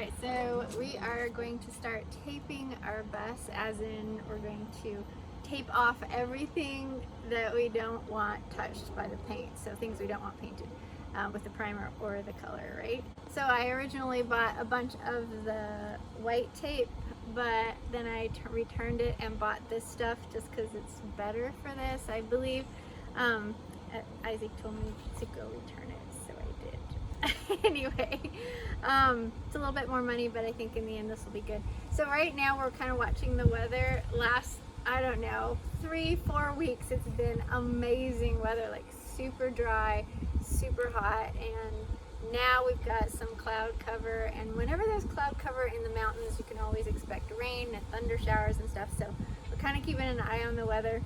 Alright, so we are going to start taping our bus, as in we're going to tape off everything that we don't want touched by the paint, so things we don't want painted with the primer or the color, right? So I originally bought a bunch of the white tape, but then I returned it and bought this stuff just because it's better for this, I believe. Isaac told me to go return it, so I did. Anyway, it's a little bit more money, but I think in the end this will be good. So right now we're kind of watching the weather. Last, I don't know, 3-4 weeks it's been amazing weather, like super dry, super hot, and now we've got some cloud cover, and whenever there's cloud cover in the mountains you can always expect rain and thunder showers and stuff, so we're kind of keeping an eye on the weather.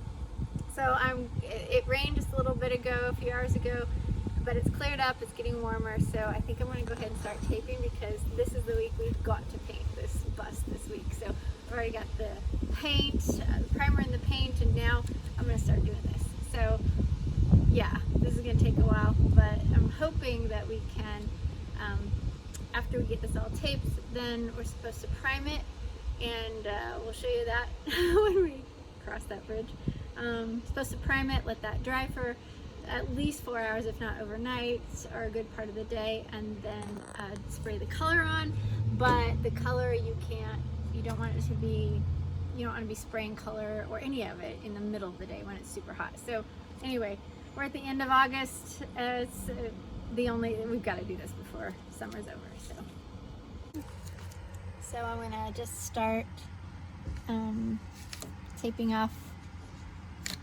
So it rained just a little bit ago, a few hours ago, but it's cleared up, it's getting warmer, so I think I'm going to go ahead and start taping because this is the week we've got to paint this bus this week. So I've already got the paint, the primer and the paint, and now I'm going to start doing this. So yeah, this is going to take a while, but I'm hoping that we can, after we get this all taped, then we're supposed to prime it, and we'll show you that when we cross that bridge. Supposed to prime it, let that dry for at least 4 hours, if not overnight, or a good part of the day, and then spray the color on. But the color you don't want it to be, you don't want to be spraying color or any of it in the middle of the day when it's super hot. So anyway, we're at the end of August. It's we've got to do this before summer's over. So I'm gonna just start taping off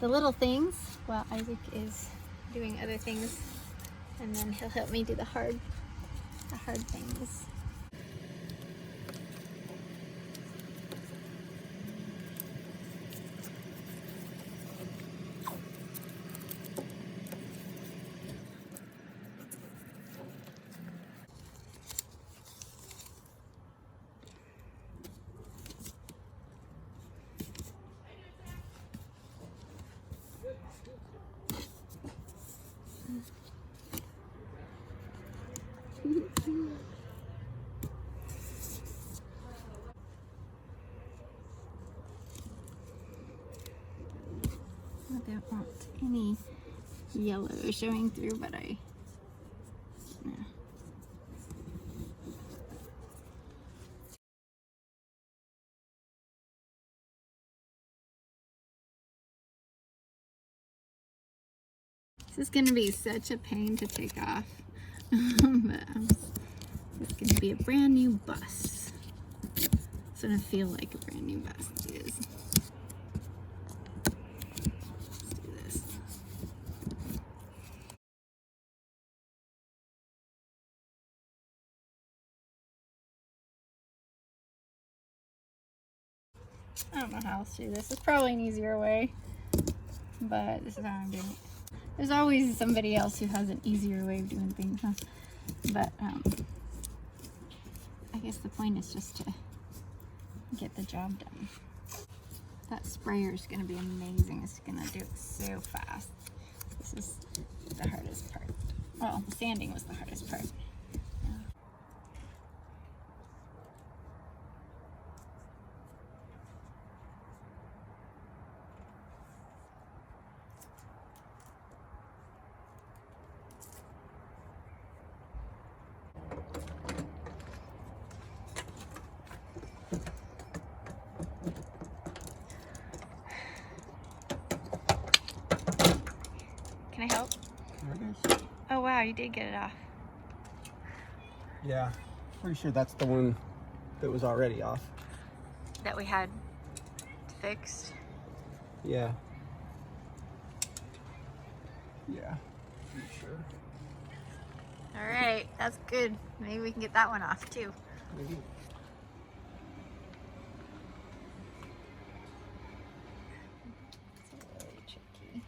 the little things while Isaac is doing other things, and then he'll help me do the hard things. I don't want any yellow showing through, but yeah. This is going to be such a pain to take off, but it's going to be a brand new bus. It's going to feel like a brand new bus. It is. Let's do this. I don't know how else to do this. It's probably an easier way, but this is how I'm doing it. There's always somebody else who has an easier way of doing things, huh? But I guess the point is just to get the job done. That sprayer is going to be amazing. It's going to do it so fast. This is the hardest part. Well, the sanding was the hardest part. Can I help? There it is. Oh wow, you did get it off. Yeah, pretty sure that's the one that was already off. That we had fixed? Yeah. Yeah, pretty sure. Alright, that's good. Maybe we can get that one off too. Maybe. It's really tricky.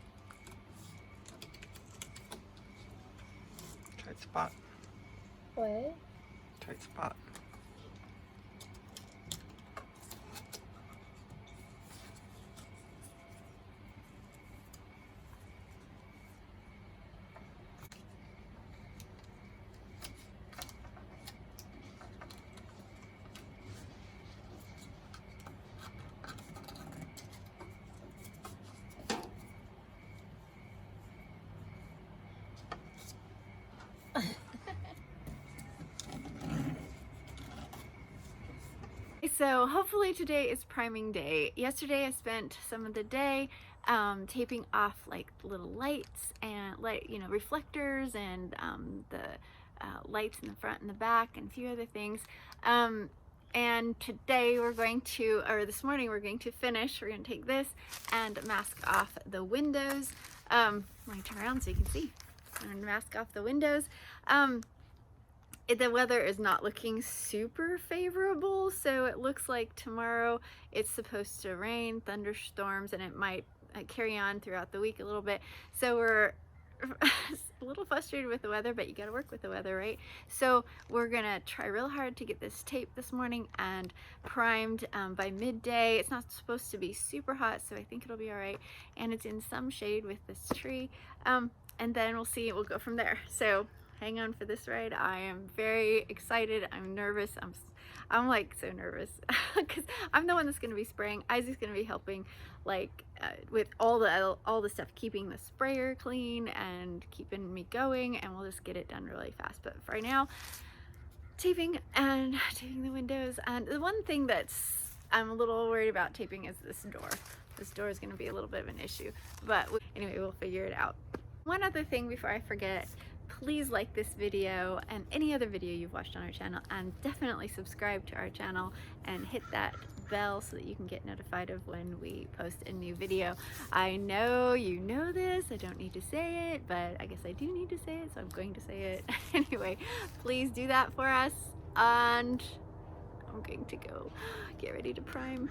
Tight spot. What? Tight spot. So hopefully today is priming day. Yesterday I spent some of the day taping off like little lights and reflectors and the lights in the front and the back and a few other things. And today we're going to, or this morning we're going to finish. We're going to take this and mask off the windows. Let me turn around so you can see. I'm going to mask off the windows. The weather is not looking super favorable, so it looks like tomorrow it's supposed to rain, thunderstorms, and it might carry on throughout the week a little bit. So we're a little frustrated with the weather, but you got to work with the weather, right? So we're gonna try real hard to get this taped this morning and primed by midday. It's not supposed to be super hot, so I think it'll be all right. And it's in some shade with this tree. And then we'll see, we'll go from there. So hang on for this ride. I am very excited. I'm nervous. I'm like so nervous because I'm the one that's going to be spraying. Isaac's going to be helping with all the stuff, keeping the sprayer clean and keeping me going, and we'll just get it done really fast. But for right now, taping the windows. And the one thing I'm a little worried about taping is this door. This door is going to be a little bit of an issue, but anyway, we'll figure it out. One other thing before I forget, please like this video and any other video you've watched on our channel, and definitely subscribe to our channel and hit that bell so that you can get notified of when we post a new video. I know you know this, I don't need to say it, but I guess I do need to say it, so I'm going to say it. Anyway, please do that for us, and I'm going to go get ready to prime.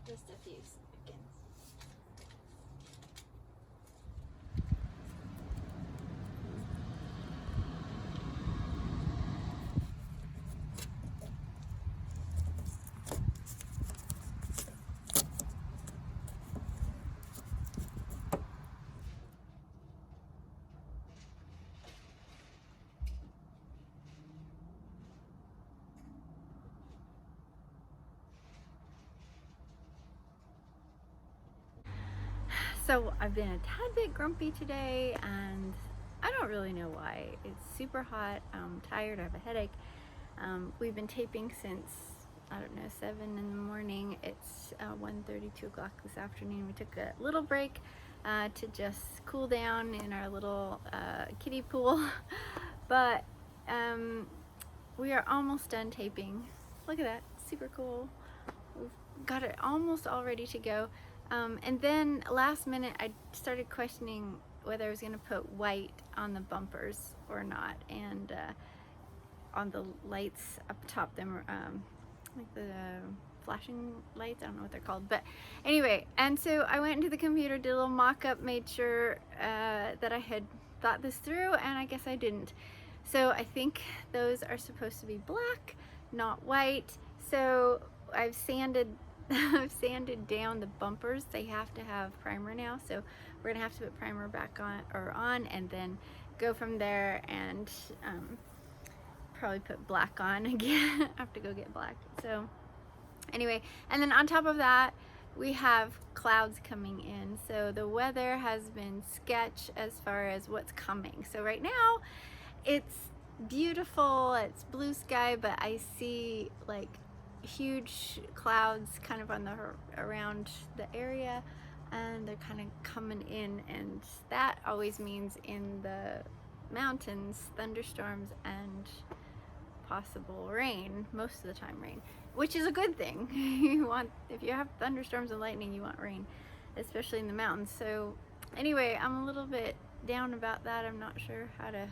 Just a few seconds. So I've been a tad bit grumpy today, and I don't really know why. It's super hot, I'm tired, I have a headache, We've been taping since, I don't know, 7 in the morning. It's 1:30, 2 o'clock this afternoon. We took a little break to just cool down in our little kiddie pool. But we are almost done taping. Look at that, super cool. We've got it almost all ready to go. And then last minute I started questioning whether I was gonna put white on the bumpers or not, and on the lights up top, them like the flashing lights, I don't know what they're called, but anyway. And so I went into the computer, did a little mock-up, made sure that I had thought this through, and I guess I didn't. So I think those are supposed to be black, not white. So I've sanded I've sanded down the bumpers. They have to have primer now, so we're gonna have to put primer back on and then go from there, and probably put black on again. I have to go get black. So anyway, and then on top of that, we have clouds coming in. So the weather has been sketch as far as what's coming. So right now it's beautiful, it's blue sky, but I see like huge clouds kind of on the around the area, and they're kind of coming in, and that always means in the mountains thunderstorms and possible rain, most of the time rain, which is a good thing. You want, if you have thunderstorms and lightning, you want rain, especially in the mountains. So anyway, I'm a little bit down about that. I'm not sure how to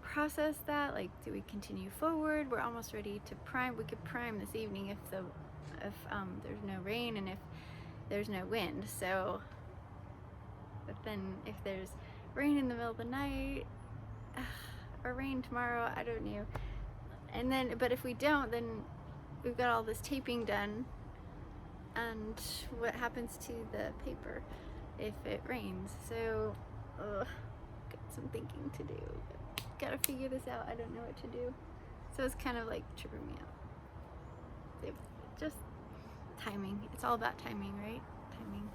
process that. Like, do we continue forward? We're almost ready to prime. We could prime this evening if there's no rain and if there's no wind. So, but then if there's rain in the middle of the night or rain tomorrow, I don't know. And then, but if we don't, then we've got all this taping done, and what happens to the paper if it rains? So got some thinking to do. Gotta figure this out. I don't know what to do. So it's kind of like tripping me out. Just timing. It's all about timing, right? Timing.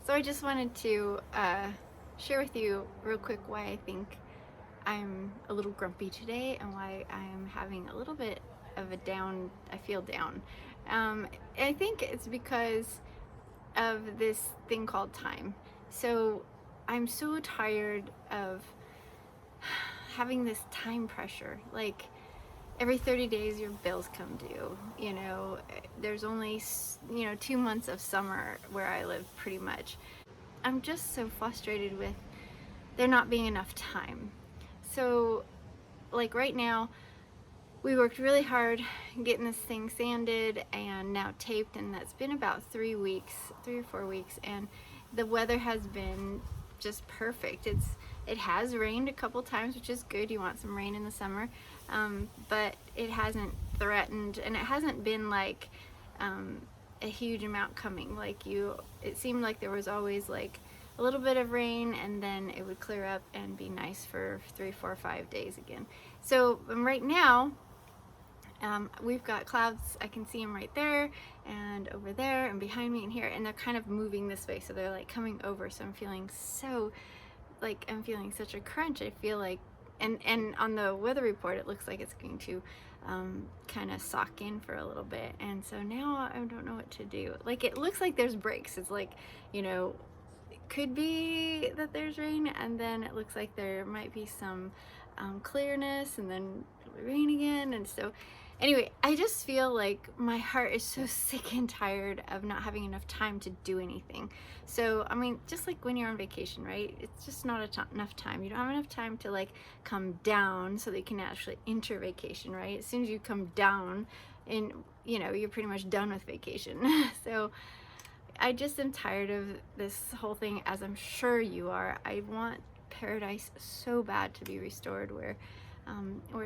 So I just wanted to share with you real quick why I think I'm a little grumpy today, and why I'm having a little bit of a down, I feel down. I think it's because of this thing called time. So I'm so tired of having this time pressure. Like, every 30 days your bills come due, you know. There's only, 2 months of summer where I live, pretty much. I'm just so frustrated with there not being enough time. So like right now, we worked really hard getting this thing sanded and now taped, and that's been about 3 or 4 weeks, and the weather has been just perfect. It has rained a couple times, which is good. You want some rain in the summer, but it hasn't threatened, and it hasn't been like a huge amount coming. Like, it seemed like there was always like a little bit of rain, and then it would clear up and be nice for 3, 4, 5 days again. So right now, we've got clouds. I can see them right there and over there and behind me and here, and they're kind of moving this way, so they're like coming over. So I'm feeling such a crunch. I feel like, and on the weather report it looks like it's going to kind of sock in for a little bit, and so now I don't know what to do. Like, it looks like there's breaks. It's like, it could be that there's rain, and then it looks like there might be some clearness, and then rain again. And so anyway, I just feel like my heart is so sick and tired of not having enough time to do anything. So I mean, just like when you're on vacation, right? It's just not enough time. You don't have enough time to like come down so that you can actually enter vacation, right? As soon as you come down, and you're pretty much done with vacation. So I just am tired of this whole thing, as I'm sure you are. I want paradise so bad to be restored, where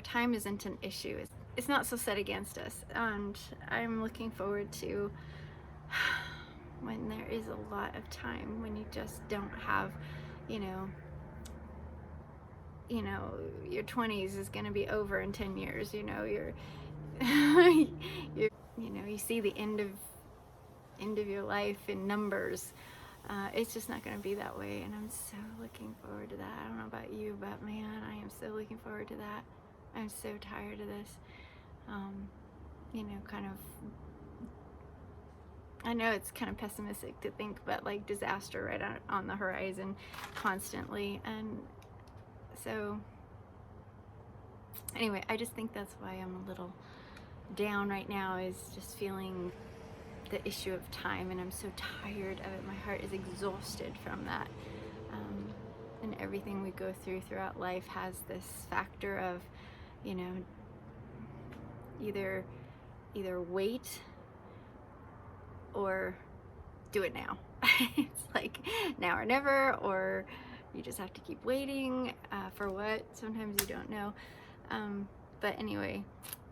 time isn't an issue. It's not so set against us, and I'm looking forward to when there is a lot of time, when you just don't have, you know, your 20s is going to be over in 10 years, you know, you're, you see the end of your life in numbers. It's just not going to be that way, and I'm so looking forward to that. I don't know about you, but man, I am so looking forward to that. I'm so tired of this, kind of, I know it's kind of pessimistic to think, but like disaster right on the horizon constantly. And so anyway, I just think that's why I'm a little down right now, is just feeling the issue of time, and I'm so tired of it. My heart is exhausted from that. And everything we go throughout life has this factor of, either wait or do it now. It's like now or never, or you just have to keep waiting for what? Sometimes you don't know. But anyway,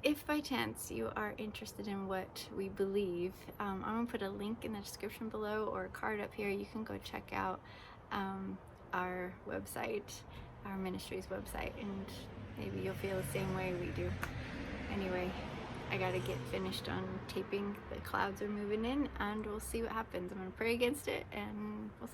if by chance you are interested in what we believe, I'm gonna put a link in the description below, or a card up here. You can go check out our website, our ministry's website, and maybe you'll feel the same way we do. Anyway, I gotta get finished on taping. The clouds are moving in, and we'll see what happens. I'm gonna pray against it, and we'll